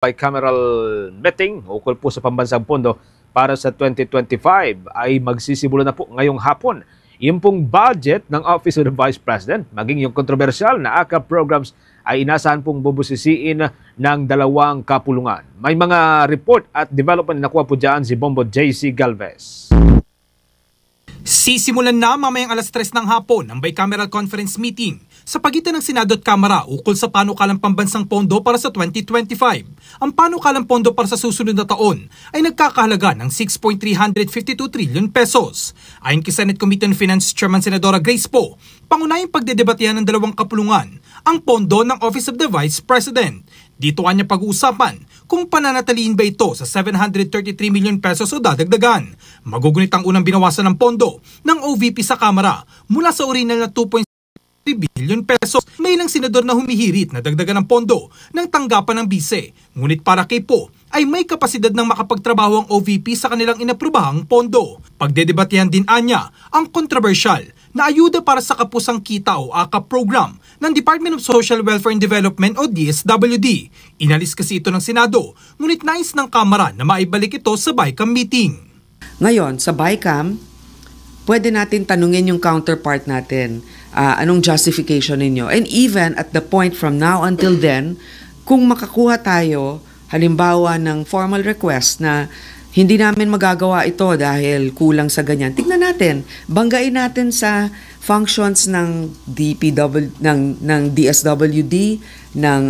Bicameral meeting ukol po sa pambansang pondo para sa 2025 ay magsisimula na po ngayong hapon. Yung pong budget ng Office of the Vice President, maging yung kontrobersyal na AKAP programs ay inasahan pong bubusisiin ng dalawang kapulungan. May mga report at development na nakuha po dyan si Bombo JC Galvez. Sisimulan na mamayang alas 3 ng hapon ang bicameral conference meeting sa pagitan ng Senado at Kamara ukol sa panukalang pambansang pondo para sa 2025. Ang panukalang pondo para sa susunod na taon ay nagkakahalaga ng 6.352 trillion pesos. Ayon kay Senate Committee on Finance Chairman Senadora Grace Poe, pangunahing pagdedebatehan ng dalawang kapulungan ang pondo ng Office of the Vice President. Dito kanya pag-uusapan kung pananatiliin ba ito sa 733 million pesos o dadagdagan. Magugunit ang unang binawasan ng pondo ng OVP sa Kamara mula sa original na 2.3 billion pesos. May ilang senador na humihirit na dagdagan ng pondo ng tanggapan ng bise. Ngunit para kay Poe ay may kapasidad ng makapagtrabaho ang OVP sa kanilang inaprobahang pondo. Pagdedebatehan din anya ang controversial na ayuda para sa kapusang kita o AKAP program ng Department of Social Welfare and Development o DSWD. Inalis kasi ito ng Senado, ngunit nais ng Kamara na maibalik ito sa BICAM meeting. Ngayon, sa BICAM, pwede natin tanungin yung counterpart natin, anong justification ninyo. And even at the point from now until then, kung makakuha tayo, halimbawa ng formal request na hindi namin magagawa ito dahil kulang sa ganyan, tignan natin, banggain natin sa functions ng ng DSWD, ng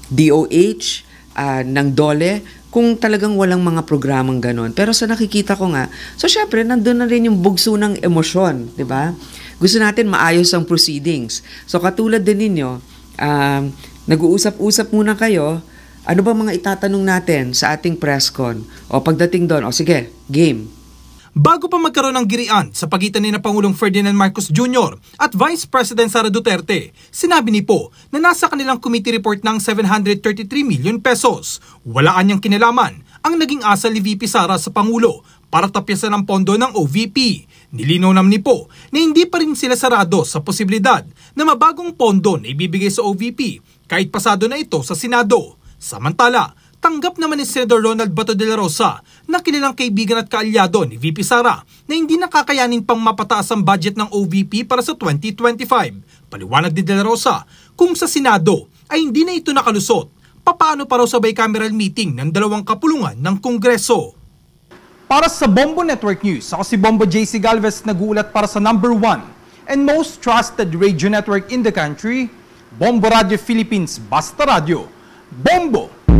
DOH, ng DOLE, kung talagang walang mga programang ganon. Pero sa nakikita ko nga, so syempre, nandun na rin yung bugso ng emosyon, di ba? Gusto natin maayos ang proceedings. So katulad din ninyo, nag-uusap-usap muna kayo, ano ba mga itatanong natin sa ating press con? O pagdating doon, o sige, game. Bago pa magkaroon ng girian sa pagitan ni na Pangulong Ferdinand Marcos Jr. at Vice President Sara Duterte, sinabi ni Poe na nasa kanilang committee report ng 733 million pesos. Wala kanyang kinalaman ang naging asal ni VP Sara sa Pangulo para tapyasan ang pondo ng OVP. Nilinaw naman ni Poe na hindi pa rin sila sarado sa posibilidad na mabagong pondo na ibibigay sa OVP kahit pasado na ito sa Senado. Samantala, tanggap naman ni Senator Ronald Bato de la Rosa na kilalang kaibigan at kaalyado ni VP Sara na hindi nakakayanin pang mapataas ang budget ng OVP para sa 2025. Paliwanag ni de la Rosa, kung sa Senado ay hindi na ito nakalusot, papaano pa raw sa bicameral meeting ng dalawang kapulungan ng Kongreso? Para sa Bombo Network News, ako si Bombo JC Galvez, nag-uulat para sa number 1 and most trusted radio network in the country, Bombo Radio Philippines, Basta Radio. Bombo!